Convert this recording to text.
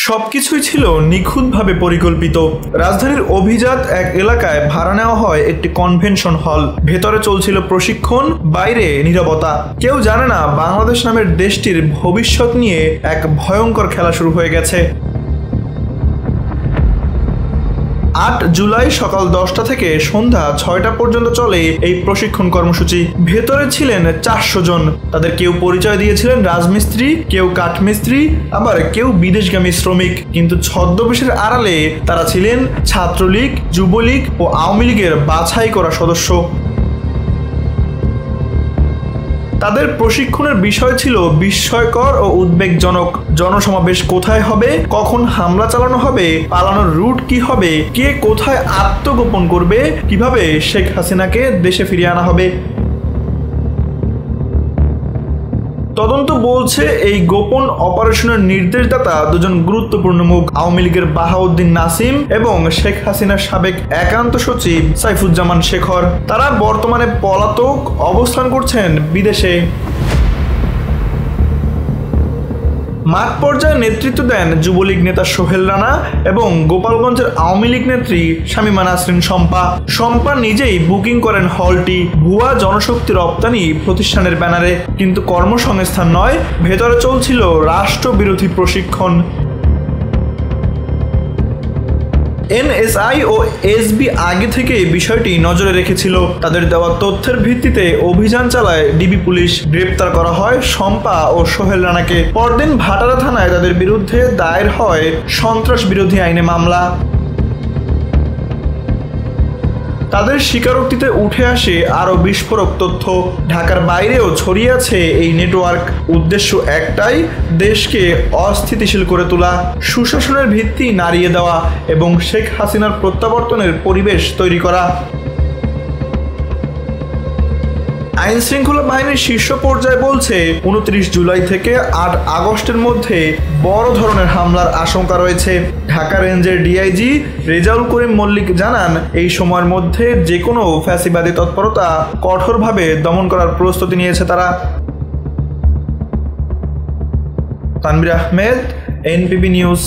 সবকিছুই ছিল নিখুঁতভাবে পরিকল্পিত। রাজধানীর অভিজাত এক এলাকায় ভাড়া নেওয়া হয় একটি কনভেনশন হল। ভেতরে চলছিল প্রশিক্ষণ, বাইরে নীরবতা। কেউ জানে না বাংলাদেশ নামের দেশটির ভবিষ্যৎ নিয়ে এক ভয়ঙ্কর খেলা শুরু হয়ে গেছে। ৮ জুলাই সকাল 10টা থেকে সন্ধ্যা 6টা পর্যন্ত চলে এই প্রশিক্ষণ কর্মসূচি। ভেতরে ছিলেন 400 জন। তাদের কেউ পরিচয় দিয়েছিলেন রাজমিস্ত্রি, কেউ কাঠমিস্ত্রি, আবার কেউ বিদেশগামী শ্রমিক। কিন্তু ছদ্মবেশের আড়ালে তারা ছিলেন ছাত্রলীগ, যুবলীগ ও আওয়ামী লীগের বাছাই করা সদস্য। তাদের প্রশিক্ষণের বিষয় ছিল বিস্ময়কর ও উদ্বেগজনক। জনসমাবেশ কোথায় হবে, কখন হামলা চালানো হবে, পালানোর রুট কি হবে, কে কোথায় আত্মগোপন করবে, কিভাবে শেখ হাসিনাকে দেশে ফিরিয়ে আনা হবে। তদন্ত বলছে এই গোপন অপারেশনের নির্দেশদাতা দুজন গুরুত্বপূর্ণ মুখ, আওয়ামী লীগের বাহাউদ্দিন নাসিম এবং শেখ হাসিনার সাবেক একান্ত সচিব সাইফুজ্জামান শেখর। তারা বর্তমানে পলাতক অবস্থান করছেন বিদেশে। মাঠ পর্যায়ে নেতৃত্ব দেন যুবলীগ নেতা সোহেল রানা এবং গোপালগঞ্জের আওয়ামী লীগ নেত্রী শামীমা নাসরিন শম্পা। শম্পা নিজেই বুকিং করেন হলটি ভুয়া জনশক্তি রপ্তানি প্রতিষ্ঠানের ব্যানারে। কিন্তু কর্মসংস্থান নয়, ভেতরে চলছিল রাষ্ট্রবিরোধী প্রশিক্ষণ। এনএসআই ও এসবি আগে থেকে বিষয়টি নজরে রেখেছিল। তাদের দেওয়া তথ্যের ভিত্তিতে অভিযান চালায় ডিবি পুলিশ। গ্রেপ্তার করা হয় শম্পা ও সোহেল রানাকে। পরদিন ভাটারা থানায় তাদের বিরুদ্ধে দায়ের হয় সন্ত্রাস বিরোধী আইনে মামলা। তাদের স্বীকারোক্তিতে উঠে আসে আরও বিস্ফোরক তথ্য। ঢাকার বাইরেও ছড়িয়ে আছে এই নেটওয়ার্ক। উদ্দেশ্য একটাই, দেশকে অস্থিতিশীল করে তোলা, সুশাসনের ভিত্তি নাড়িয়ে দেওয়া এবং শেখ হাসিনার প্রত্যাবর্তনের পরিবেশ তৈরি করা। আইন শৃঙ্খলা বাহিনীর শীর্ষ পর্যায়ে বলছে 29 জুলাই থেকে 8 আগস্টের মধ্যে বড় ধরনের হামলার আশঙ্কা রয়েছে। ঢাকা রেঞ্জের ডিআইজি রেজাউল করিম মল্লিক জানান, এই সময়ের মধ্যে যে কোনো ফ্যাসিবাদী তৎপরতা কঠোরভাবে দমন করার প্রস্তুতি নিয়েছে তারা। তানভীর আহমেদ, এনপিবি নিউজ।